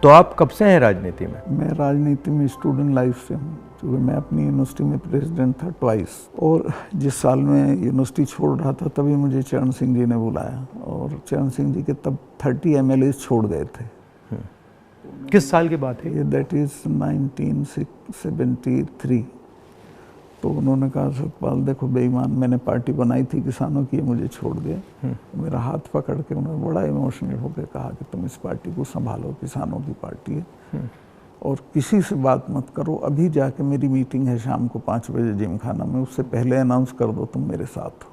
तो आप कब से हैं राजनीति में? मैं राजनीति में स्टूडेंट लाइफ से हूँ, क्योंकि मैं अपनी यूनिवर्सिटी में प्रेसिडेंट था ट्वाइस। और जिस साल में यूनिवर्सिटी छोड़ रहा था तभी मुझे चरण सिंह जी ने बुलाया, और चरण सिंह जी के तब 30 MLAs छोड़ गए थे। किस साल की बात है? ये दैट इज़ 1973। तो उन्होंने कहा सतपाल देखो बेईमान, मैंने पार्टी बनाई थी किसानों की, मुझे छोड़ दिया। मेरा हाथ पकड़ के उन्होंने बड़ा इमोशनल होकर कहा कि तुम इस पार्टी को संभालो, किसानों की पार्टी है, और किसी से बात मत करो। अभी जाके मेरी मीटिंग है शाम को 5 बजे जिम खाना में, उससे पहले अनाउंस कर दो तुम मेरे साथ हो,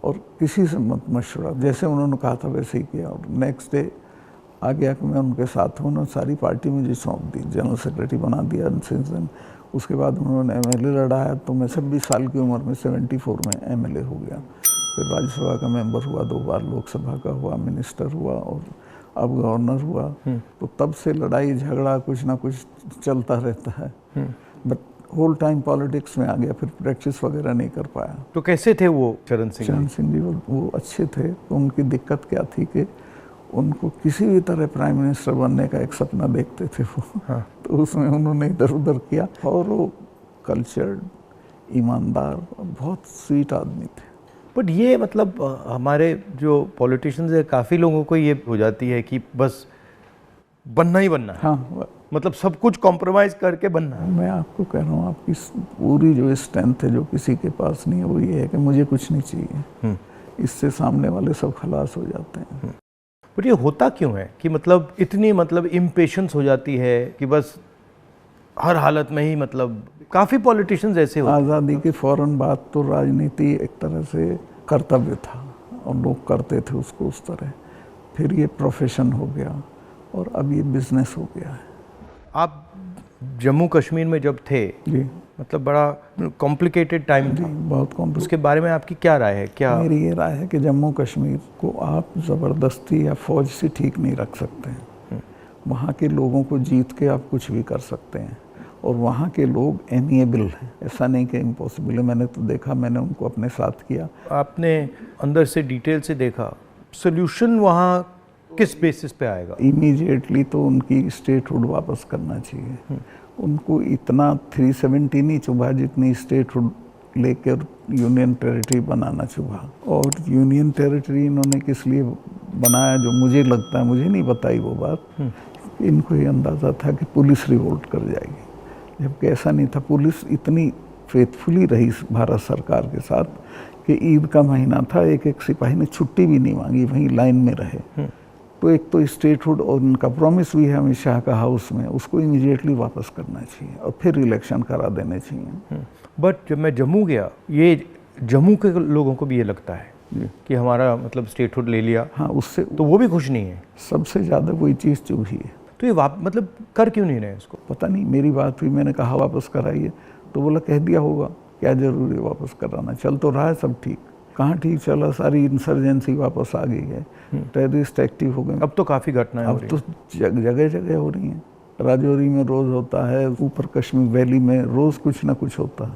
और किसी से मत मशवरा। जैसे उन्होंने कहा था वैसे ही किया, और नेक्स्ट डे आ गया कि मैं उनके साथ हूँ। उन्होंने सारी पार्टी मुझे सौंप दी, जनरल सेक्रेटरी बना दिया। उसके बाद उन्होंने MLA लड़ाया, तो मैं 26 साल की उम्र में 74 में MLA हो गया। फिर राज्यसभा का मेंबर हुआ, 2 बार लोकसभा का हुआ, मिनिस्टर हुआ, और अब गवर्नर हुआ। तो तब से लड़ाई झगड़ा कुछ ना कुछ चलता रहता है। बट होल टाइम पॉलिटिक्स में आ गया, फिर प्रैक्टिस वगैरह नहीं कर पाया। तो कैसे थे वो चरण सिंह? चरण सिंह जी वो अच्छे थे। तो उनकी दिक्कत क्या थी कि उनको किसी भी तरह प्राइम मिनिस्टर बनने का एक सपना देखते थे वो। हाँ। तो उसमें उन्होंने इधर उधर किया, और वो कल्चर्ड, ईमानदार, बहुत स्वीट आदमी थे। बट ये मतलब हमारे जो पॉलिटिशियंस है, काफ़ी लोगों को ये हो जाती है कि बस बनना ही बनना है। हाँ, मतलब सब कुछ कॉम्प्रोमाइज करके बनना है। मैं आपको कह रहा हूँ, आपकी पूरी जो स्ट्रेंथ है जो किसी के पास नहीं है, वो ये है कि मुझे कुछ नहीं चाहिए। इससे सामने वाले सब खलास हो जाते हैं। बट ये होता क्यों है कि मतलब इतनी मतलब इम्पेशंस हो जाती है कि बस हर हालत में ही, मतलब काफ़ी पॉलिटिशियंस ऐसे होते हैं। आज़ादी के फ़ौरन बाद तो राजनीति एक तरह से कर्तव्य था, और लोग करते थे उसको उस तरह। फिर ये प्रोफेशन हो गया, और अब ये बिजनेस हो गया है। आप जम्मू कश्मीर में जब थे जी, मतलब बड़ा कॉम्प्लिकेटेड टाइम था, बहुत कॉम्प्लिकेटेड। उसके बारे में आपकी क्या राय है? क्या मेरी ये राय है कि जम्मू कश्मीर को आप ज़बरदस्ती या फौज से ठीक नहीं रख सकते हैं। वहाँ के लोगों को जीत के आप कुछ भी कर सकते हैं, और वहाँ के लोग एमिएबल हैं। ऐसा नहीं कि इम्पॉसिबल है। मैंने तो देखा, मैंने उनको अपने साथ किया। आपने अंदर से डिटेल से देखा, सोल्यूशन वहाँ किस बेसिस पे आएगा? इमीडिएटली तो उनकी स्टेटहुड वापस करना चाहिए। उनको इतना 370 नहीं चुभा जितनी स्टेटहुड लेकर यूनियन टेरिटरी बनाना चुभा। और यूनियन टेरिटरी इन्होंने किस लिए बनाया, जो मुझे लगता है, मुझे नहीं बताई वो बात। इनको ये अंदाज़ा था कि पुलिस रिवोल्ट कर जाएगी, जबकि ऐसा नहीं था। पुलिस इतनी फेथफुली रही भारत सरकार के साथ कि ईद का महीना था, एक सिपाही ने छुट्टी भी नहीं मांगी, वहीं लाइन में रहे। तो एक तो स्टेटहुड, और उनका प्रॉमिस भी है अमित शाह का हाउस में, उसको इमीडिएटली वापस करना चाहिए, और फिर इलेक्शन करा देने चाहिए। बट जब मैं जम्मू गया, ये जम्मू के लोगों को भी ये लगता है कि हमारा मतलब स्टेटहुड ले लिया। हाँ, उससे तो वो भी खुश नहीं है। सबसे ज़्यादा वही चीज़ चुभी है। तो ये मतलब कर क्यों नहीं रहे इसको? पता नहीं, मेरी बात हुई, मैंने कहा वापस कराइए, तो बोला कह दिया होगा, क्या जरूरी है वापस कराना, चल तो रहा है सब ठीक। कहाँ ठीक चला, सारी इंसर्जेंसी वापस आ गई है, टेररिस्ट एक्टिव हो गए। अब तो काफ़ी घटनाएं हो रही हैं। अब तो जगह जगह हो रही हैं। राजौरी में रोज़ होता है, ऊपर कश्मीर वैली में रोज़ कुछ ना कुछ होता है।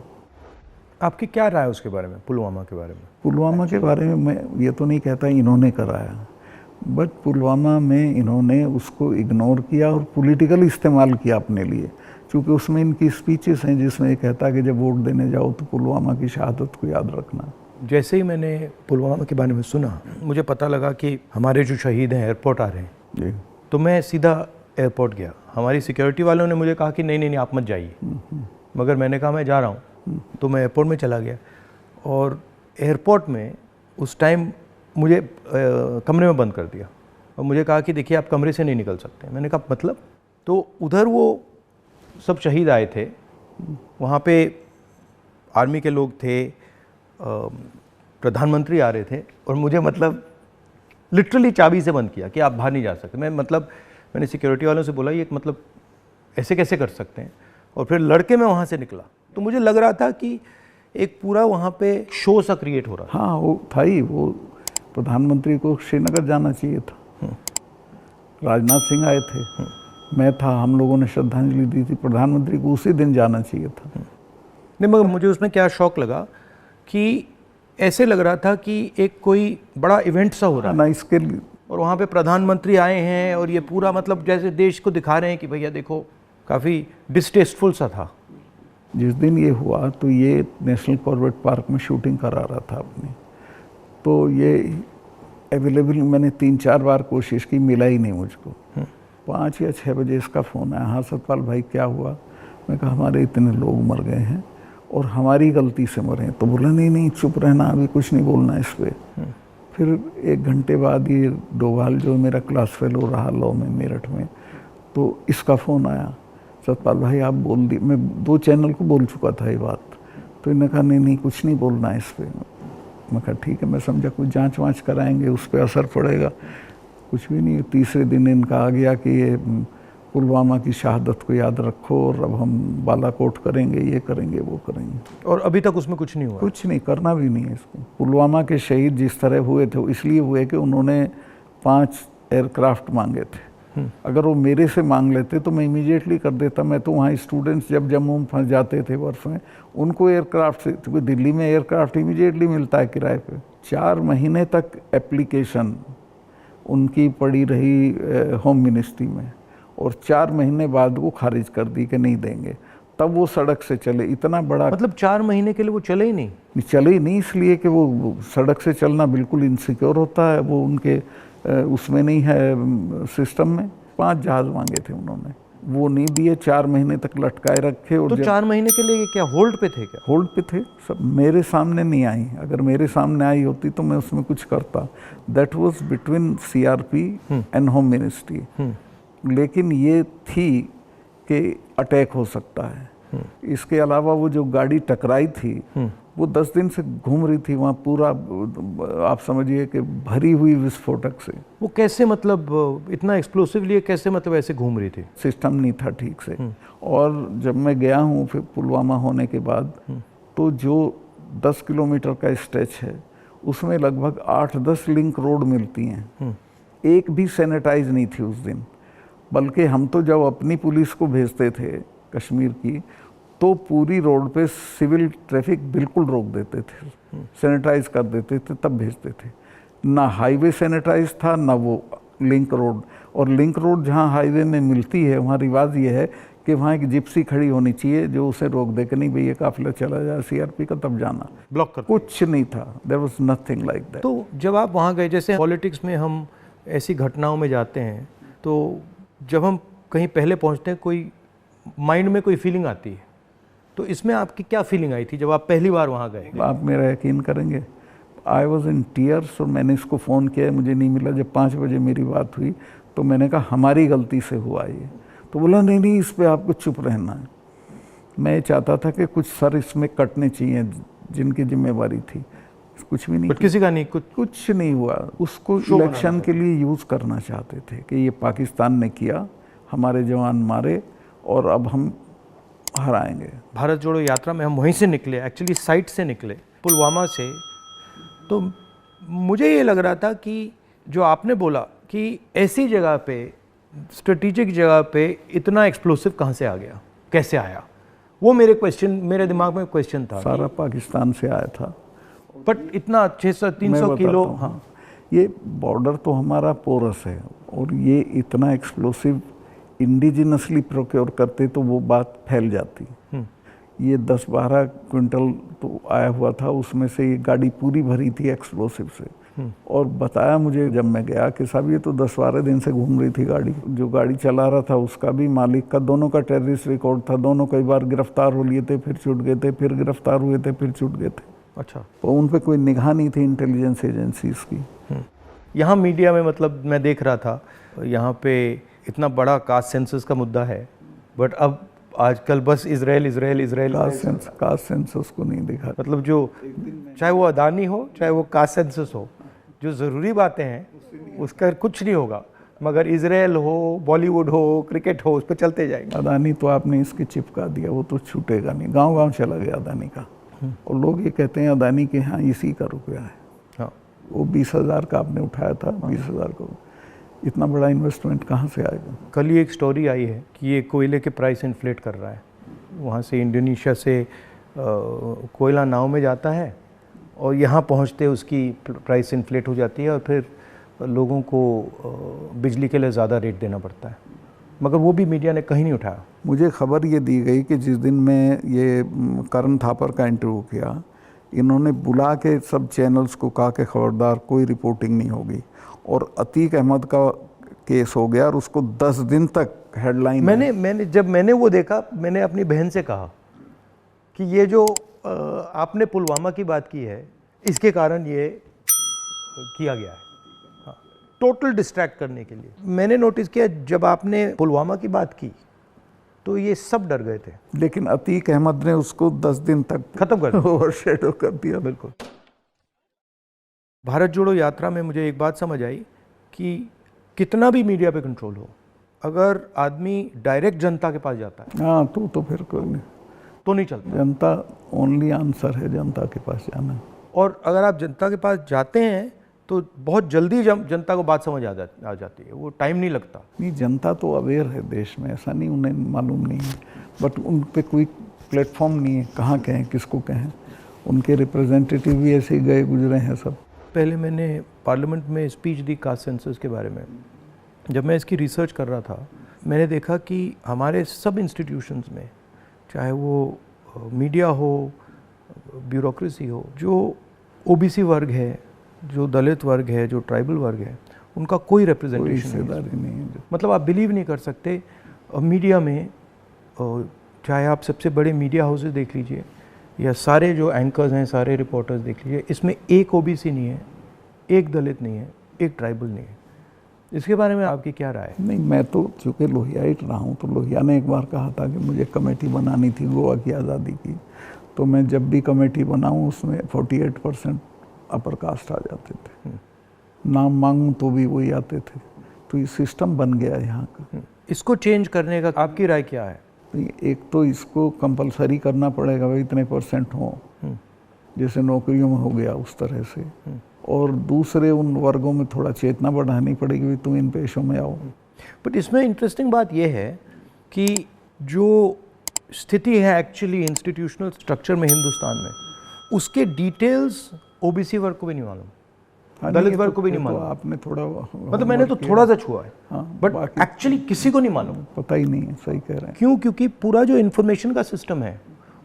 आपकी क्या राय है उसके बारे में, पुलवामा के बारे में? पुलवामा के बारे में मैं ये तो नहीं कहता इन्होंने कराया, बट पुलवामा में इन्होंने उसको इग्नोर किया और पॉलिटिकल इस्तेमाल किया अपने लिए। क्योंकि उसमें इनकी स्पीचेस हैं जिसमें ये कहता है कि जब वोट देने जाओ तो पुलवामा की शहादत को याद रखना। जैसे ही मैंने पुलवामा के बारे में सुना, मुझे पता लगा कि हमारे जो शहीद हैं एयरपोर्ट आ रहे हैं जी। तो मैं सीधा एयरपोर्ट गया। हमारी सिक्योरिटी वालों ने मुझे कहा कि नहीं नहीं नहीं आप मत जाइए, मगर मैंने कहा मैं जा रहा हूँ। तो मैं एयरपोर्ट में चला गया, और एयरपोर्ट में उस टाइम मुझे कमरे में बंद कर दिया, और मुझे कहा कि देखिए आप कमरे से नहीं निकल सकते। मैंने कहा मतलब? तो उधर वो सब शहीद आए थे, वहाँ पे आर्मी के लोग थे, प्रधानमंत्री आ रहे थे, और मुझे मतलब लिटरली चाबी से बंद किया कि आप बाहर नहीं जा सकते। मैंने सिक्योरिटी वालों से बोला ये मतलब ऐसे कैसे कर सकते हैं, और फिर लड़के मैं वहाँ से निकला। तो मुझे लग रहा था कि एक पूरा वहाँ पे शो सा क्रिएट हो रहा था। हाँ, वो था ही। वो प्रधानमंत्री को श्रीनगर जाना चाहिए था, राजनाथ सिंह आए थे, मैं था, हम लोगों ने श्रद्धांजलि दी थी। प्रधानमंत्री को उसी दिन जाना चाहिए था। नहीं, मगर मुझे उसमें क्या शौक लगा कि ऐसे लग रहा था कि एक कोई बड़ा इवेंट सा हो रहा है ना। इसके और वहाँ पे प्रधानमंत्री आए हैं और ये पूरा मतलब जैसे देश को दिखा रहे हैं कि भैया देखो, काफ़ी डिस्टेस्टफुल सा था। जिस दिन ये हुआ तो ये नेशनल कॉर्बेट पार्क में शूटिंग करा रहा था अपनी, तो ये अवेलेबल मैंने 3-4 बार कोशिश की, मिला ही नहीं मुझको। 5 या 6 बजे इसका फ़ोन आया, हाँ सतपाल भाई क्या हुआ? मैं कहा हमारे इतने लोग मर गए हैं और हमारी गलती से मरे हैं। तो बोला नहीं नहीं चुप रहना, अभी कुछ नहीं बोलना इस पर। फिर 1 घंटे बाद ये डोभाल जो मेरा क्लास फेलो रहा लॉ में मेरठ में, तो इसका फ़ोन आया, सतपाल भाई आप बोल दी। मैं 2 चैनल को बोल चुका था ये बात, तो इन्होंने कहा नहीं नहीं कुछ नहीं बोलना है इस पर। मैं कहा ठीक है, मैं समझा कुछ जांच वाँच कराएंगे, उस पर असर पड़ेगा। कुछ भी नहीं। तीसरे दिन इनका आ गया कि ये पुलवामा की शहादत को याद रखो और अब हम बालाकोट करेंगे, ये करेंगे, वो करेंगे। और अभी तक उसमें कुछ नहीं हुआ? कुछ नहीं, करना भी नहीं है इसको। पुलवामा के शहीद जिस तरह हुए थे इसलिए हुए कि उन्होंने 5 एयरक्राफ्ट मांगे थे। अगर वो मेरे से मांग लेते तो मैं इमीडिएटली कर देता। मैं तो वहाँ स्टूडेंट्स जब जम्मू में फंस जाते थे बर्फ में, उनको एयरक्राफ्ट से, क्योंकि दिल्ली में एयरक्राफ्ट इमीडिएटली मिलता है किराए पे। 4 महीने तक एप्लीकेशन उनकी पड़ी रही होम मिनिस्ट्री में, और 4 महीने बाद वो खारिज कर दी कि नहीं देंगे। तब वो सड़क से चले। इतना बड़ा, मतलब 4 महीने के लिए वो चले ही नहीं? चले ही नहीं, इसलिए कि वो सड़क से चलना बिल्कुल इनसिक्योर होता है, वो उनके उसमें नहीं है सिस्टम में। 5 जहाज मांगे थे उन्होंने, वो नहीं दिए। 4 महीने तक लटकाए रखे। और तो 4 महीने के लिए क्या होल्ड पे थे क्या? होल्ड पे थे सब। मेरे सामने नहीं आई। अगर मेरे सामने आई होती तो मैं उसमें कुछ करता। That was between CRP and home ministry. लेकिन ये थी कि अटैक हो सकता है। इसके अलावा वो जो गाड़ी टकराई थी वो 10 दिन से घूम रही थी वहाँ, पूरा आप समझिए कि भरी हुई विस्फोटक से। वो कैसे, मतलब इतना एक्सप्लोसिवली कैसे, मतलब ऐसे घूम रही थी? सिस्टम नहीं था ठीक से। और जब मैं गया हूँ फिर पुलवामा होने के बाद, तो जो 10 किलोमीटर का स्ट्रेच है उसमें लगभग 8-10 लिंक रोड मिलती हैं। एक भी सैनिटाइज नहीं थी उस दिन। बल्कि हम तो जब अपनी पुलिस को भेजते थे कश्मीर की, तो पूरी रोड पे सिविल ट्रैफिक बिल्कुल रोक देते थे, सैनिटाइज कर देते थे, तब भेजते थे। ना हाईवे सैनिटाइज था, ना वो लिंक रोड। और लिंक रोड जहाँ हाईवे में मिलती है वहाँ रिवाज ये है कि वहाँ एक जिप्सी खड़ी होनी चाहिए जो उसे रोक दे कि नहीं भैया काफिला चला जाए सीआरपी का, तब जाना। ब्लॉक कर कुछ नहीं था, there was nothing like that. तो जब आप वहाँ गए, जैसे पॉलिटिक्स में हम ऐसी घटनाओं में जाते हैं, तो जब हम कहीं पहले पहुँचते हैं, कोई माइंड में कोई फीलिंग आती है, तो इसमें आपकी क्या फीलिंग आई थी जब आप पहली बार वहाँ गए? आप मेरा यकीन करेंगे, आई वॉज इन टीयर्स। और मैंने इसको फ़ोन किया, मुझे नहीं मिला। जब 5 बजे मेरी बात हुई तो मैंने कहा हमारी गलती से हुआ ये। तो बोला नहीं नहीं, इस पे आपको चुप रहना है। मैं चाहता था कि कुछ सर इसमें कटने चाहिए जिनकी जिम्मेवारी थी। कुछ भी नहीं, किसी का नहीं, कुछ नहीं हुआ। उसको इलेक्शन के लिए यूज़ करना चाहते थे कि ये पाकिस्तान ने किया, हमारे जवान मारे और अब हम हराएंगे। भारत जोड़ो यात्रा में हम वहीं से निकले, एक्चुअली साइट से निकले, पुलवामा से। तो मुझे ये लग रहा था कि जो आपने बोला कि ऐसी जगह पे, स्ट्रेटेजिक जगह पे इतना एक्सप्लोसिव कहाँ से आ गया, कैसे आया, वो मेरे दिमाग में क्वेश्चन था। सारा पाकिस्तान से आया था, बट इतना 600-300 किलो। हाँ, ये बॉर्डर तो हमारा पोरस है, और ये इतना एक्सप्लोसिव इंडिजिनसली प्रोक्योर करते तो वो बात फैल जाती। ये 10-12 क्विंटल तो आया हुआ था, उसमें से ये गाड़ी पूरी भरी थी एक्सप्लोसिव से। और बताया मुझे जब मैं गया कि साहब ये तो 10-12 दिन से घूम रही थी गाड़ी। जो गाड़ी चला रहा था उसका भी, मालिक का, दोनों का टेररिस्ट रिकॉर्ड था। दोनों कई बार गिरफ्तार हो लिए थे, फिर छूट गए थे, फिर गिरफ्तार हुए थे, फिर छूट गए थे। अच्छा, तो उन पर कोई निगाह नहीं थी इंटेलिजेंस एजेंसीज की। यहाँ मीडिया में, मतलब मैं देख रहा था, यहाँ पे इतना बड़ा कास्ट सेंसस का मुद्दा है, बट अब आजकल बस इजराइल कास्ट सेंसस को नहीं दिखा। मतलब जो, चाहे वो अदानी हो, चाहे वो कास्ट सेंसस हो, जो ज़रूरी बातें हैं उसका कुछ नहीं होगा, मगर इजराइल हो, बॉलीवुड हो, क्रिकेट हो, उस पर चलते जाएंगे। अदानी तो आपने इसके चिपका दिया, वो तो छूटेगा नहीं। गांव-गांव चला गया अदानी का, और लोग ये कहते हैं अदानी के यहाँ इसी का रुपया है। हाँ, वो 20,000 का आपने उठाया था, 20,000 को इतना बड़ा इन्वेस्टमेंट कहाँ से आएगा? कल ही एक स्टोरी आई है कि ये कोयले के प्राइस इन्फ्लेट कर रहा है। वहाँ से इंडोनेशिया से कोयला नाव में जाता है और यहाँ पहुँचते उसकी प्राइस इन्फ्लेट हो जाती है, और फिर लोगों को बिजली के लिए ज़्यादा रेट देना पड़ता है, मगर वो भी मीडिया ने कहीं नहीं उठाया। मुझे खबर ये दी गई कि जिस दिन मैं ये करण थापर का इंटरव्यू किया, इन्होंने बुला के सब चैनल्स को कहा कि खबरदार कोई रिपोर्टिंग नहीं होगी, और अतीक अहमद का केस हो गया और उसको 10 दिन तक हेडलाइन। जब मैंने वो देखा, मैंने अपनी बहन से कहा कि ये जो आपने पुलवामा की बात की है, इसके कारण ये किया गया है, हाँ, टोटल डिस्ट्रैक्ट करने के लिए। मैंने नोटिस किया जब आपने पुलवामा की बात की तो ये सब डर गए थे, लेकिन अतीक अहमद ने उसको 10 दिन तक खत्म कर दिया, ओवरशैडो कर दिया। बिल्कुल। भारत जोड़ो यात्रा में मुझे एक बात समझ आई कि कितना भी मीडिया पे कंट्रोल हो, अगर आदमी डायरेक्ट जनता के पास जाता है, हाँ, तो फिर कोई नहीं, तो नहीं चलता। जनता ओनली आंसर है, जनता के पास जाना। और अगर आप जनता के पास जाते हैं तो बहुत जल्दी जनता को बात समझ आ जाती है, वो टाइम नहीं लगता। नहीं, जनता तो अवेयर है देश में, ऐसा नहीं उन्हें मालूम नहीं है, बट उन पे कोई प्लेटफॉर्म नहीं है, कहाँ कहें, किसको कहें। उनके रिप्रेजेंटेटिव भी ऐसे ही गए गुजरे हैं सब। पहले मैंने पार्लियामेंट में स्पीच दी कास्ट सेंसस के बारे में। जब मैं इसकी रिसर्च कर रहा था, मैंने देखा कि हमारे सब इंस्टीट्यूशंस में, चाहे वो मीडिया हो, ब्यूरोक्रेसी हो, जो ओबीसी वर्ग है, जो दलित वर्ग है, जो ट्राइबल वर्ग है, उनका कोई रिप्रेजेंटेशन नहीं है। मतलब आप बिलीव नहीं कर सकते, मीडिया में चाहे आप सबसे बड़े मीडिया हाउसेस देख लीजिए या सारे जो एंकर्स हैं, सारे रिपोर्टर्स देख लीजिए, इसमें एक ओबीसी नहीं है, एक दलित नहीं है, एक ट्राइबल नहीं है। इसके बारे में आपकी क्या राय है? नहीं, मैं तो चूँकि लोहियाइट रहा हूँ, तो लोहिया ने एक बार कहा था कि मुझे कमेटी बनानी थी गोवा की आज़ादी की, तो मैं जब भी कमेटी बनाऊँ उसमें 48% अपर कास्ट आ जाते थे, नाम मांगूं तो भी वही आते थे। तो ये सिस्टम बन गया यहाँ का। इसको चेंज करने का आपकी राय क्या है? एक तो इसको कंपलसरी करना पड़ेगा, भाई इतने % हो, जैसे नौकरियों में हो गया उस तरह से, और दूसरे उन वर्गों में थोड़ा चेतना बढ़ानी पड़ेगी, भाई तुम इन पेशों में आओ। बट इसमें इंटरेस्टिंग बात यह है कि जो स्थिति है एक्चुअली इंस्टीट्यूशनल स्ट्रक्चर में हिंदुस्तान में, उसके डिटेल्स ओबीसी वर्ग को भी नहीं मालूम, दलित वर्ग को भी नहीं मालूम। आपने थोड़ा, मतलब मैंने तो थोड़ा सा छुआ है, बट एक्चुअली किसी को नहीं मालूम। पता ही नहीं है, सही कह रहे हैं। क्यों? क्योंकि पूरा जो इन्फॉर्मेशन का सिस्टम है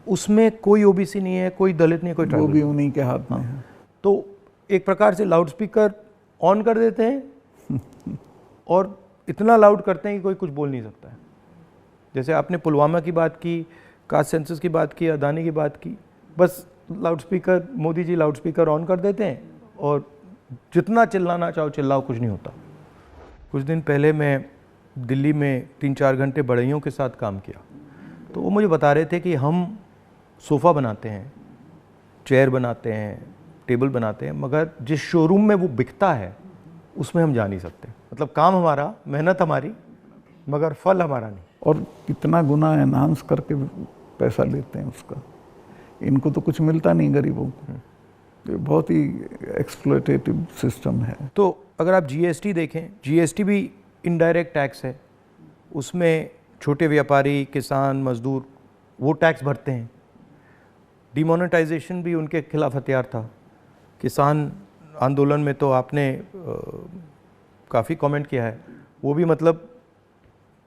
उसमें कोई ओबीसी नहीं है, कोई दलित नहीं, कोई ट्राइबल, वो भी उन्हीं के हाथ में है। तो एक प्रकार से लाउड स्पीकर ऑन कर देते हैं और इतना लाउड करते हैं कि कोई कुछ बोल नहीं सकता है। जैसे आपने पुलवामा की बात की, कास्ट सेंसस की बात की, अदानी की बात की, बस loudspeaker, Modi ji loudspeaker on कर देते हैं और जितना चिल्लाना चाहो चिल्लाओ, कुछ नहीं होता। कुछ दिन पहले मैं दिल्ली में 3-4 घंटे बढ़इयों के साथ काम किया, तो वो मुझे बता रहे थे कि हम सोफ़ा बनाते हैं, चेयर बनाते हैं, टेबल बनाते हैं, मगर जिस शोरूम में वो बिकता है उसमें हम जा नहीं सकते। मतलब काम हमारा, मेहनत हमारी, मगर फल हमारा नहीं। और कितना गुना एनहांस करके पैसा लेते हैं उसका। इनको तो कुछ मिलता नहीं गरीबों को। ये बहुत ही एक्सप्लॉयटेटिव सिस्टम है। तो अगर आप जीएसटी देखें, जीएसटी भी इनडायरेक्ट टैक्स है, उसमें छोटे व्यापारी, किसान, मजदूर वो टैक्स भरते हैं। डिमोनेटाइजेशन भी उनके खिलाफ हथियार था। किसान आंदोलन में तो आपने काफ़ी कमेंट किया है, वो भी मतलब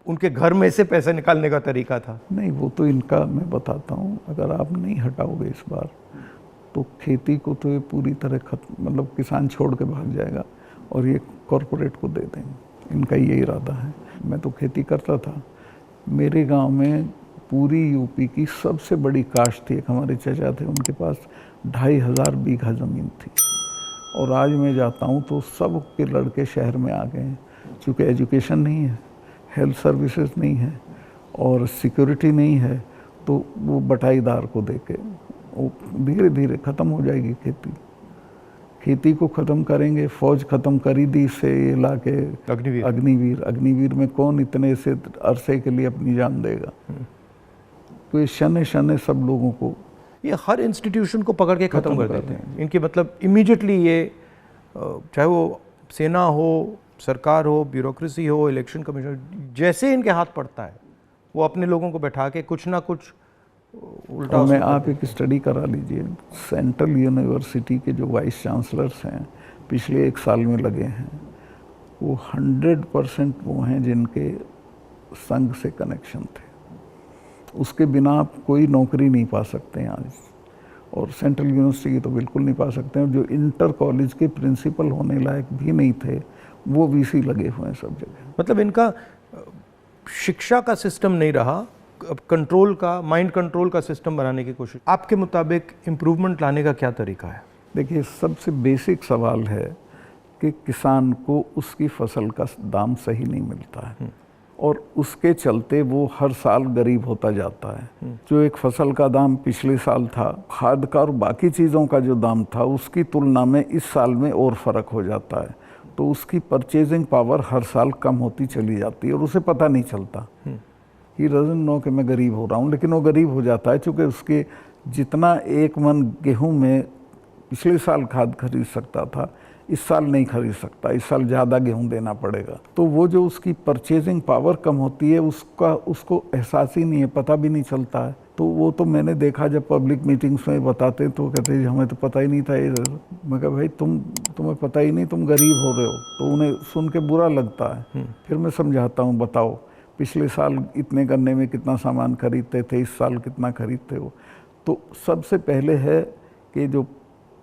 उनके घर में से पैसे निकालने का तरीका था। नहीं, वो तो इनका मैं बताता हूँ, अगर आप नहीं हटाओगे इस बार तो खेती को तो ये पूरी तरह खत्म, मतलब किसान छोड़ के भाग जाएगा और ये कॉरपोरेट को दे देंगे। इनका ये इरादा है। मैं तो खेती करता था, मेरे गांव में पूरी यूपी की सबसे बड़ी काश्त थी, एक हमारे चाचा थे, उनके पास 2500 बीघा ज़मीन थी। और आज मैं जाता हूँ तो सब के लड़के शहर में आ गए हैं, चूँकि एजुकेशन नहीं है, हेल्थ सर्विसेज नहीं है और सिक्योरिटी नहीं है, तो वो बटाईदार को देके वो धीरे धीरे ख़त्म हो जाएगी खेती। खेती को ख़त्म करेंगे, फौज ख़त्म करी दी से ये ला के अग्निवीर में कौन इतने से अरसे के लिए अपनी जान देगा। तो ये शने शने सब लोगों को, ये हर इंस्टीट्यूशन को पकड़ के ख़त्म कर देते हैं। इनकी मतलब इमीडिएटली ये, चाहे वो सेना हो, सरकार हो, ब्यूरोक्रेसी हो, इलेक्शन कमीशन, जैसे इनके हाथ पड़ता है वो अपने लोगों को बैठा के कुछ ना कुछ उल्टा। मैं आप एक स्टडी करा लीजिए, सेंट्रल यूनिवर्सिटी के जो वाइस चांसलर्स हैं पिछले 1 साल में लगे हैं, वो 100% वो हैं जिनके संघ से कनेक्शन थे। उसके बिना आप कोई नौकरी नहीं पा सकते हैं आज, और सेंट्रल यूनिवर्सिटी की तो बिल्कुल नहीं पा सकते हैं। जो इंटर कॉलेज के प्रिंसिपल होने लायक भी नहीं थे वो वीसी लगे हुए हैं सब जगह। मतलब इनका शिक्षा का सिस्टम नहीं रहा, अब कंट्रोल का, माइंड कंट्रोल का सिस्टम बनाने की कोशिश। आपके मुताबिक इम्प्रूवमेंट लाने का क्या तरीका है? देखिए, सबसे बेसिक सवाल है कि किसान को उसकी फसल का दाम सही नहीं मिलता है और उसके चलते वो हर साल गरीब होता जाता है। जो एक फसल का दाम पिछले साल था, खाद का और बाकी चीज़ों का जो दाम था, उसकी तुलना में इस साल में और फ़र्क हो जाता है। तो उसकी परचेजिंग पावर हर साल कम होती चली जाती है और उसे पता नहीं चलता। ही डजंट नो कि मैं गरीब हो रहा हूँ, लेकिन वो गरीब हो जाता है क्योंकि उसके जितना एक मन गेहूं में पिछले साल खाद खरीद सकता था, इस साल नहीं खरीद सकता, इस साल ज़्यादा गेहूं देना पड़ेगा। तो वो जो उसकी परचेजिंग पावर कम होती है उसको एहसास ही नहीं है, पता भी नहीं चलता है। तो वो तो मैंने देखा जब पब्लिक मीटिंग्स में बताते तो कहते हैं हमें तो पता ही नहीं था ये। मैं कहा भाई तुम्हें पता ही नहीं, तुम गरीब हो रहे हो। तो उन्हें सुन के बुरा लगता है। फिर मैं समझाता हूँ, बताओ पिछले साल इतने गन्ने में कितना सामान खरीदते थे, इस साल कितना खरीदते हो। तो सबसे पहले है कि जो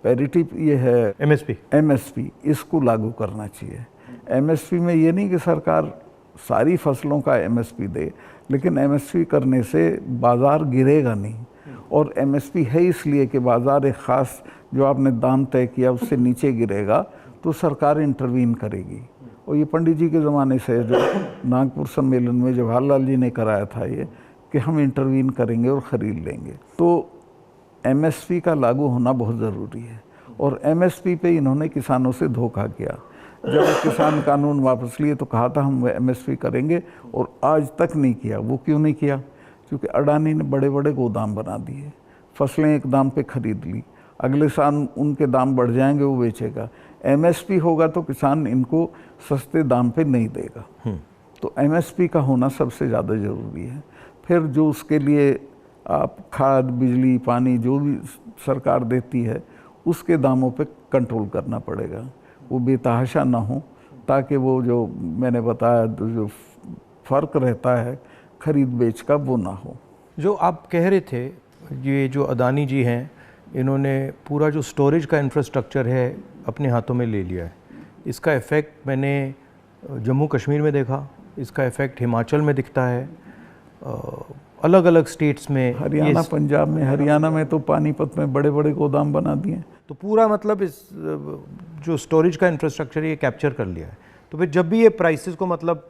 पैरिटी ये है एमएसपी, इसको लागू करना चाहिए। एमएसपी में ये नहीं कि सरकार सारी फसलों का एमएसपी दे, लेकिन एमएसपी करने से बाज़ार गिरेगा नहीं। और एमएसपी है इसलिए कि बाज़ार एक ख़ास जो आपने दाम तय किया उससे नीचे गिरेगा तो सरकार इंटरवीन करेगी। और ये पंडित जी के ज़माने से जो नागपुर सम्मेलन में जवाहरलाल जी ने कराया था ये कि हम इंटरवीन करेंगे और ख़रीद लेंगे। तो एमएसपी का लागू होना बहुत ज़रूरी है। और एमएसपी पे इन्होंने किसानों से धोखा किया। जब किसान कानून वापस लिए तो कहा था हम एमएसपी करेंगे, और आज तक नहीं किया। वो क्यों नहीं किया? क्योंकि अडानी ने बड़े बड़े गोदाम बना दिए, फसलें एक दाम पे खरीद ली, अगले साल उनके दाम बढ़ जाएंगे, वो बेचेगा। एमएसपी होगा तो किसान इनको सस्ते दाम पे नहीं देगा। तो एमएसपी का होना सबसे ज़्यादा ज़रूरी है। फिर जो उसके लिए आप खाद, बिजली, पानी जो भी सरकार देती है उसके दामों पे कंट्रोल करना पड़ेगा, वो बेतहाशा ना हो, ताकि वो जो मैंने बताया जो फ़र्क रहता है खरीद बेच का वो ना हो। जो आप कह रहे थे, ये जो अदानी जी हैं, इन्होंने पूरा जो स्टोरेज का इंफ्रास्ट्रक्चर है अपने हाथों में ले लिया है। इसका इफ़ेक्ट मैंने जम्मू कश्मीर में देखा, इसका इफ़ेक्ट हिमाचल में दिखता है, अलग अलग स्टेट्स में, हरियाणा, पंजाब में। हरियाणा में तो पानीपत में बड़े बड़े गोदाम बना दिए। तो पूरा मतलब इस जो स्टोरेज का इंफ्रास्ट्रक्चर ये कैप्चर कर लिया है। तो फिर जब भी ये प्राइसेस को मतलब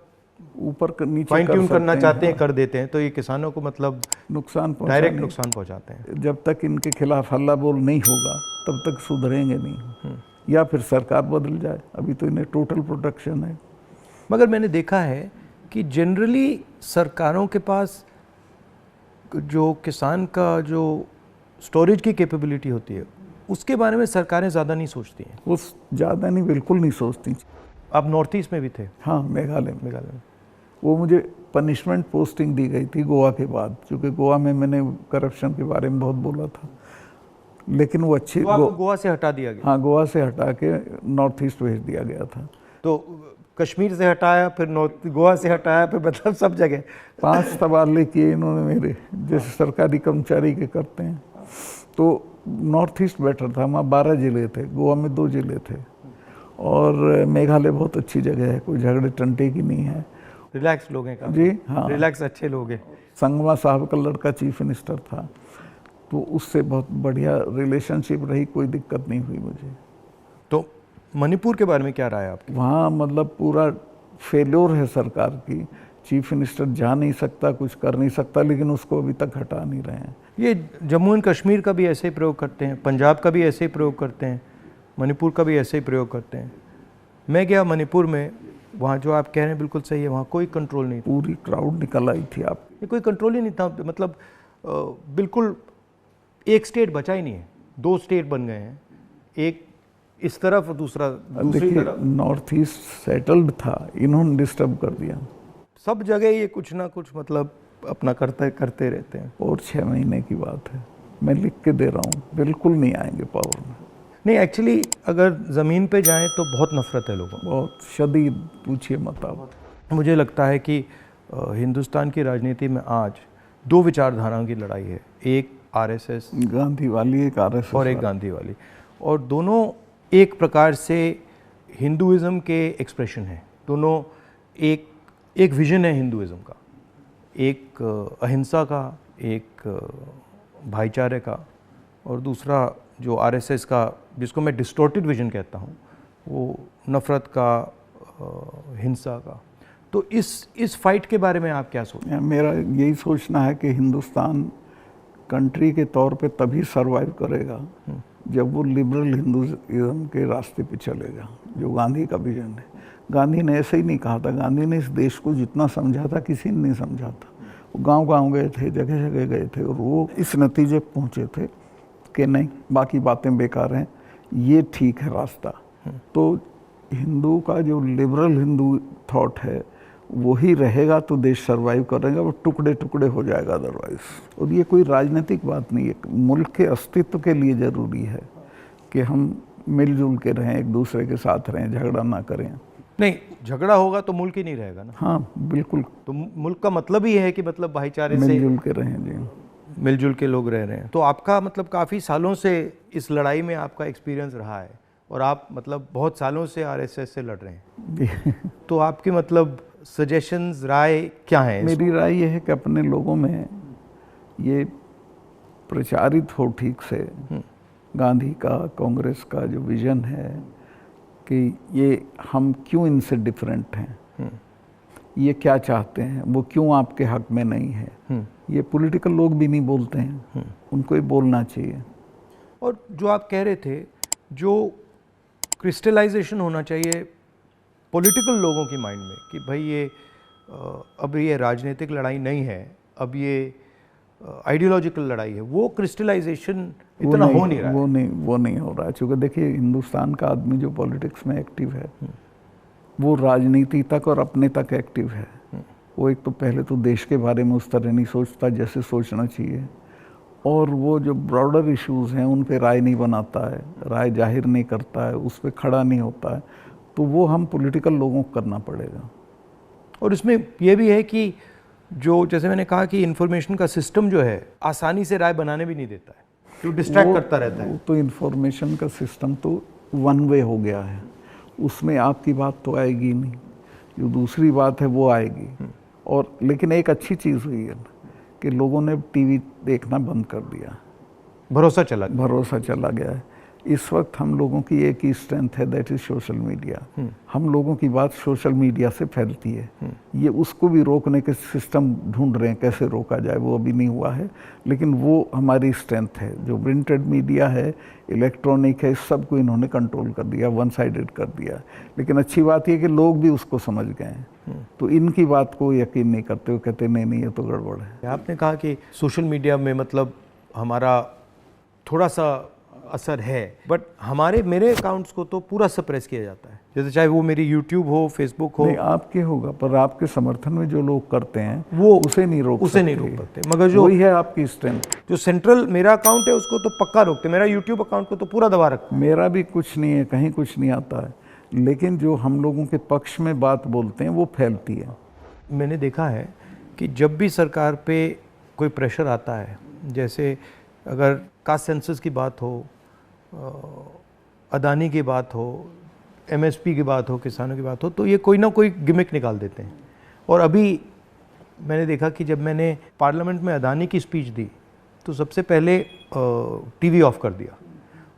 ऊपर नीचे फाइन ट्यून करना चाहते हैं, कर देते हैं, तो ये किसानों को मतलब नुकसान, डायरेक्ट नुकसान पहुंचाते हैं। जब तक इनके खिलाफ हल्ला बोल नहीं होगा तब तक सुधरेंगे नहीं, या फिर सरकार बदल जाए। अभी तो इन्हें टोटल प्रोटेक्शन है। मगर मैंने देखा है कि जनरली सरकारों के पास जो किसान का जो स्टोरेज की कैपेबिलिटी होती है उसके बारे में सरकारें ज़्यादा नहीं सोचती हैं। वो ज़्यादा नहीं, बिल्कुल नहीं सोचती। आप नॉर्थ ईस्ट में भी थे? हाँ, मेघालय में। वो मुझे पनिशमेंट पोस्टिंग दी गई थी गोवा के बाद, क्योंकि गोवा में मैंने करप्शन के बारे में बहुत बोला था। लेकिन वो अच्छी गोवा से हटा दिया गया। हाँ, गोवा से हटा के नॉर्थ ईस्ट भेज दिया गया था। तो कश्मीर से हटाया, फिर गोवा से हटाया, फिर मतलब सब जगह 5 तबादले किए इन्होंने मेरे, जैसे सरकारी कर्मचारी के करते हैं। तो नॉर्थ ईस्ट बेटर था, वहाँ 12 ज़िले थे, गोवा में 2 ज़िले थे। और मेघालय बहुत अच्छी जगह है, कोई झगड़े टंटे की नहीं है, रिलैक्स लोग हैं जी। हाँ, रिलैक्स अच्छे लोग हैं। संगमा साहब का लड़का चीफ मिनिस्टर था, तो उससे बहुत बढ़िया रिलेशनशिप रही, कोई दिक्कत नहीं हुई मुझे। तो मणिपुर के बारे में क्या राय है आपकी? वहाँ मतलब पूरा फेल्योर है सरकार की। चीफ मिनिस्टर जा नहीं सकता, कुछ कर नहीं सकता, लेकिन उसको अभी तक हटा नहीं रहे हैं। ये जम्मू एंड कश्मीर का भी ऐसे ही प्रयोग करते हैं, पंजाब का भी ऐसे ही प्रयोग करते हैं, मणिपुर का भी ऐसे ही प्रयोग करते हैं। मैं गया मणिपुर में, वहाँ जो आप कह रहे हैं बिल्कुल सही है, वहाँ कोई कंट्रोल नहीं था। पूरी क्राउड निकल आई थी। आप ये कोई कंट्रोल ही नहीं था, मतलब बिल्कुल एक स्टेट बचा ही नहीं है, 2 स्टेट बन गए हैं, एक इस तरफ और दूसरा दूसरी तरफ। नॉर्थ ईस्ट सेटल्ड था, इन्होंने डिस्टर्ब कर दिया। सब जगह ये कुछ ना कुछ मतलब अपना करते रहते हैं। और 6 महीने की बात है, मैं लिख के दे रहा हूँ, बिल्कुल नहीं आएंगे पावर में। नहीं, एक्चुअली अगर ज़मीन पे जाएं तो बहुत नफ़रत है लोगों को, बहुत शदीद, पूछिए मत आप। मुझे लगता है कि हिंदुस्तान की राजनीति में आज दो विचारधाराओं की लड़ाई है, एक आरएसएस गांधी वाली, एक आरएसएस और एक गांधी वाली, और दोनों एक प्रकार से हिंदुइज़्म के एक्सप्रेशन हैं। दोनों एक विजन है हिंदुइज़्म का, एक अहिंसा का, एक भाईचारे का, और दूसरा जो आरएसएस का, जिसको मैं डिस्टॉर्टेड विजन कहता हूँ, वो नफ़रत का, हिंसा का। तो इस फाइट के बारे में आप क्या सोचते हैं? मेरा यही सोचना है कि हिंदुस्तान कंट्री के तौर पे तभी सरवाइव करेगा जब वो लिबरल हिंदुइज्म के रास्ते पे चलेगा, जो गांधी का विजन है। गांधी ने ऐसे ही नहीं कहा था, गांधी ने इस देश को जितना समझा था किसी ने नहीं समझा था। वो गांव-गांव गए थे, जगह जगह गए थे, और वो इस नतीजे पे पहुँचे थे कि नहीं, बाकी बातें बेकार हैं, ये ठीक है रास्ता। तो हिंदू का जो लिबरल हिंदू थॉट है वही रहेगा तो देश सरवाइव करेगा, वो टुकड़े टुकड़े हो जाएगा अदरवाइज। और ये कोई राजनीतिक बात नहीं है, मुल्क के अस्तित्व के लिए ज़रूरी है कि हम मिलजुल के रहें, एक दूसरे के साथ रहें, झगड़ा ना करें। नहीं, झगड़ा होगा तो मुल्क ही नहीं रहेगा ना। हाँ बिल्कुल, तो मुल्क का मतलब ही है कि मतलब भाईचारे से मिलजुल के रहें। जी, मिलजुल के लोग रह रहे हैं। तो आपका मतलब काफ़ी सालों से इस लड़ाई में आपका एक्सपीरियंस रहा है, और आप मतलब बहुत सालों से आरएसएस से लड़ रहे हैं। तो आपके मतलब सजेशंस, राय क्या है? मेरी राय ये है कि अपने लोगों में ये प्रचारित हो ठीक से गांधी का, कांग्रेस का जो विजन है कि ये हम क्यों इनसे डिफरेंट हैं, ये क्या चाहते हैं, वो क्यों आपके हक में नहीं है, ये पॉलिटिकल लोग भी नहीं बोलते हैं, उनको ये बोलना चाहिए। और जो आप कह रहे थे, जो क्रिस्टलाइजेशन होना चाहिए पॉलिटिकल लोगों की माइंड में कि भाई ये अब ये राजनीतिक लड़ाई नहीं है, अब ये आइडियोलॉजिकल लड़ाई है, वो क्रिस्टलाइजेशन इतना हो नहीं रहा है। वो नहीं हो रहा है। चूँकि देखिए, हिंदुस्तान का आदमी जो पॉलिटिक्स में एक्टिव है वो राजनीति तक और अपने तक एक्टिव है। वो एक तो पहले तो देश के बारे में उस तरह नहीं सोचता जैसे सोचना चाहिए, और वो जो ब्रॉडर इश्यूज हैं उन पे राय नहीं बनाता है, राय जाहिर नहीं करता है, उस पर खड़ा नहीं होता है। तो वो हम पॉलिटिकल लोगों को करना पड़ेगा। और इसमें यह भी है कि जो, जैसे मैंने कहा कि इंफॉर्मेशन का सिस्टम जो है आसानी से राय बनाने भी नहीं देता है, जो डिस्ट्रैक्ट करता रहता है। तो इंफॉर्मेशन का सिस्टम तो वन वे हो गया है, उसमें आपकी बात तो आएगी नहीं, जो दूसरी बात है वो आएगी। और लेकिन एक अच्छी चीज़ हुई है कि लोगों ने टीवी देखना बंद कर दिया, भरोसा चला गया है। इस वक्त हम लोगों की एक ही स्ट्रेंथ है, दैट इज सोशल मीडिया। हम लोगों की बात सोशल मीडिया से फैलती है। ये उसको भी रोकने के सिस्टम ढूंढ रहे हैं, कैसे रोका जाए, वो अभी नहीं हुआ है, लेकिन वो हमारी स्ट्रेंथ है। जो प्रिंटेड मीडिया है, इलेक्ट्रॉनिक है, इस सब को इन्होंने कंट्रोल कर दिया, वन साइडेड कर दिया। लेकिन अच्छी बात यह कि लोग भी उसको समझ गए हैं, तो इनकी बात को यकीन नहीं करते, वो कहते नहीं ये तो गड़बड़ है। आपने कहा कि सोशल मीडिया में मतलब हमारा थोड़ा सा असर है, बट मेरे अकाउंट्स को तो पूरा सप्रेस किया जाता है, जैसे चाहे वो मेरी यूट्यूब हो, फेसबुक हो। नहीं, आपके होगा, पर आपके समर्थन में जो लोग करते हैं वो उसे नहीं रोक सकते। मगर जो वही है आपकी स्ट्रेंथ। जो सेंट्रल मेरा अकाउंट है उसको तो पक्का रोकते, मेरा यूट्यूब अकाउंट को तो पूरा दबा रखते। मेरा भी कुछ नहीं है, कहीं कुछ नहीं आता है, लेकिन जो हम लोगों के पक्ष में बात बोलते हैं वो फैलती है। मैंने देखा है कि जब भी सरकार पे कोई प्रेशर आता है, जैसे अगर कास्ट सेंसस की बात हो, अदानी की बात हो, एमएसपी की बात हो, किसानों की बात हो, तो ये कोई ना कोई गिमिक निकाल देते हैं। और अभी मैंने देखा कि जब मैंने पार्लियामेंट में अदानी की स्पीच दी तो सबसे पहले टीवी ऑफ कर दिया,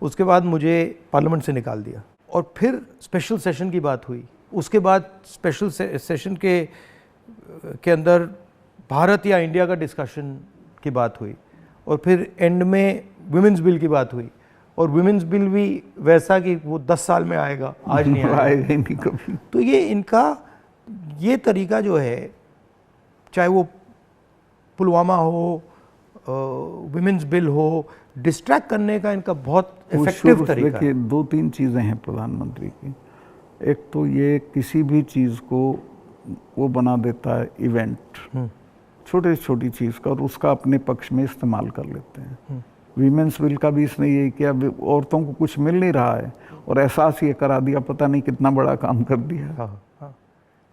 उसके बाद मुझे पार्लियामेंट से निकाल दिया, और फिर स्पेशल सेशन की बात हुई, उसके बाद स्पेशल सेशन के अंदर भारत या इंडिया का डिस्कशन की बात हुई, और फिर एंड में विमेंस बिल की बात हुई, और विमेंस बिल भी वैसा कि वो 10 साल में आएगा, आज नहीं आएगा नहीं कभी। तो ये इनका ये तरीका जो है, चाहे वो पुलवामा हो, विमेंस बिल हो, डिस्ट्रैक्ट करने का इनका बहुत इफेक्टिव तरीका है। 2-3 चीज़ें हैं प्रधानमंत्री की। एक तो ये किसी भी चीज़ को वो बना देता है इवेंट, छोटी छोटी चीज़ का, और उसका अपने पक्ष में इस्तेमाल कर लेते हैं। वीमेंस बिल का भी इसने यही किया, औरतों को कुछ मिल नहीं रहा है और एहसास ये करा दिया, पता नहीं कितना बड़ा काम कर दिया। हाँ हाँ,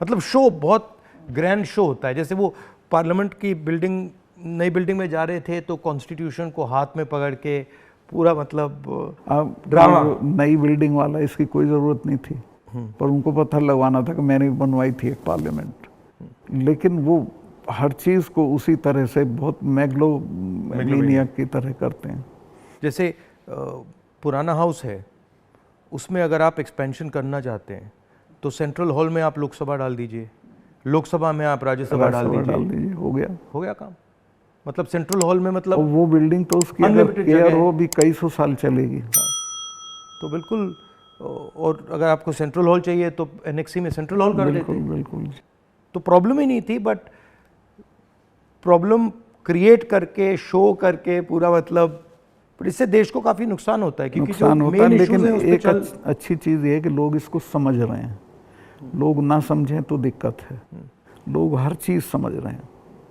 मतलब शो बहुत ग्रैंड शो होता है। जैसे वो पार्लियामेंट की बिल्डिंग, नई बिल्डिंग में जा रहे थे तो कॉन्स्टिट्यूशन को हाथ में पकड़ के पूरा मतलब ड्रामा। नई बिल्डिंग वाला इसकी कोई ज़रूरत नहीं थी, पर उनको पत्थर लगवाना था कि मैंने बनवाई थी एक पार्लियामेंट। लेकिन वो हर चीज़ को उसी तरह से बहुत मैग्लोनियक की तरह करते हैं। जैसे पुराना हाउस है, उसमें अगर आप एक्सपेंशन करना चाहते हैं तो सेंट्रल हॉल में आप लोकसभा डाल दीजिए, लोकसभा में आप राज्यसभा डाल दीजिए, हो गया काम। मतलब सेंट्रल हॉल में मतलब वो बिल्डिंग तो उसकी अगर केयर हो भी कई सौ साल चलेगी। हाँ, तो बिल्कुल। और अगर आपको सेंट्रल हॉल चाहिए तो एनेक्सी में सेंट्रल हॉल कर देते। बिल्कुल। तो प्रॉब्लम ही नहीं थी, बट प्रॉब्लम क्रिएट करके, शो करके पूरा मतलब, पर इससे देश को काफ़ी नुकसान होता है। क्योंकि नुकसान होता है, लेकिन एक अच्छी चीज़ ये है कि लोग इसको समझ रहे हैं। लोग ना समझें तो दिक्कत है, लोग हर चीज़ समझ रहे हैं।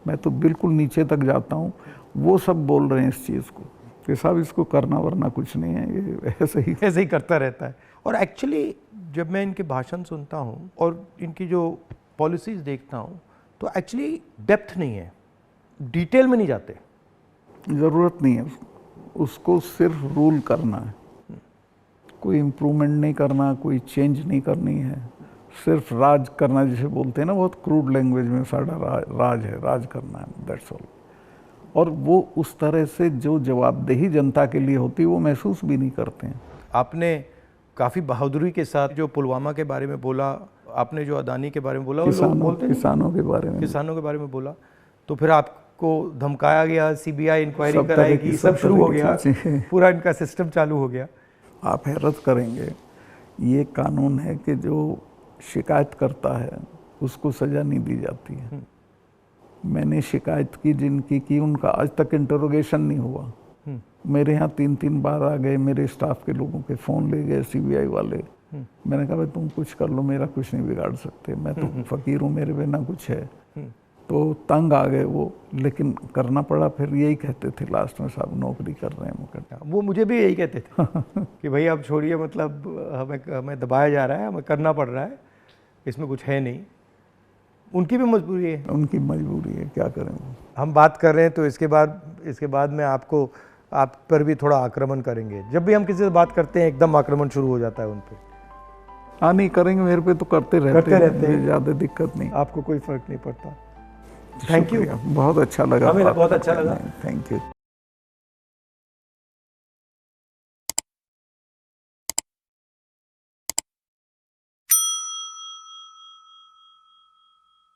मैं तो बिल्कुल नीचे तक जाता हूँ, वो सब बोल रहे हैं इस चीज़ को कि साहब इसको करना वरना कुछ नहीं है, ये ऐसे ही करता रहता है। और एक्चुअली जब मैं इनके भाषण सुनता हूँ और इनकी जो पॉलिसीज़ देखता हूँ तो एक्चुअली डेप्थ नहीं है, डिटेल में नहीं जाते। ज़रूरत नहीं है उसको सिर्फ रूल करना है, कोई इम्प्रूवमेंट नहीं करना, कोई चेंज नहीं करनी है, सिर्फ राज करना, जिसे बोलते हैं ना बहुत क्रूड लैंग्वेज में, सारा राज है, राज करना है, दैट्स ऑल। और वो उस तरह से जो जवाबदेही जनता के लिए होती है वो महसूस भी नहीं करते हैं। आपने काफ़ी बहादुरी के साथ जो पुलवामा के बारे में बोला, आपने जो अदानी के बारे में बोला, किसानों के बारे में बोला, तो फिर आपको धमकाया गया, सीबीआई इंक्वायरी कराएगी, सब शुरू हो गया, पूरा इनका सिस्टम चालू हो गया। आप हैरत करेंगे, ये कानून है कि जो शिकायत करता है उसको सज़ा नहीं दी जाती है। मैंने शिकायत की जिनकी की, उनका आज तक इंटरोगेशन नहीं हुआ। मेरे यहाँ 3-3 बार आ गए, मेरे स्टाफ के लोगों के फ़ोन ले गए सीबीआई वाले। मैंने कहा भाई तुम कुछ कर लो, मेरा कुछ नहीं बिगाड़ सकते, मैं तो फ़कीर हूँ, मेरे बिना कुछ है। तो तंग आ गए वो, लेकिन करना पड़ा। फिर यही कहते थे लास्ट में, साहब नौकरी कर रहे हैं मुकदमा। वो मुझे भी यही कहते थे कि भाई अब छोड़िए, मतलब हमें दबाया जा रहा है, हमें करना पड़ रहा है, इसमें कुछ है नहीं। उनकी भी मजबूरी है, उनकी मजबूरी है, क्या करें। हम बात कर रहे हैं तो इसके बाद में आप पर भी थोड़ा आक्रमण करेंगे। जब भी हम किसी से बात करते हैं एकदम आक्रमण शुरू हो जाता है उन पर। हाँ नहीं करेंगे, मेरे पे तो करते रहते हैं, ज़्यादा दिक्कत नहीं, आपको कोई फर्क नहीं पड़ता। थैंक यू, बहुत अच्छा लगा, हमें बहुत अच्छा लगा, थैंक यू।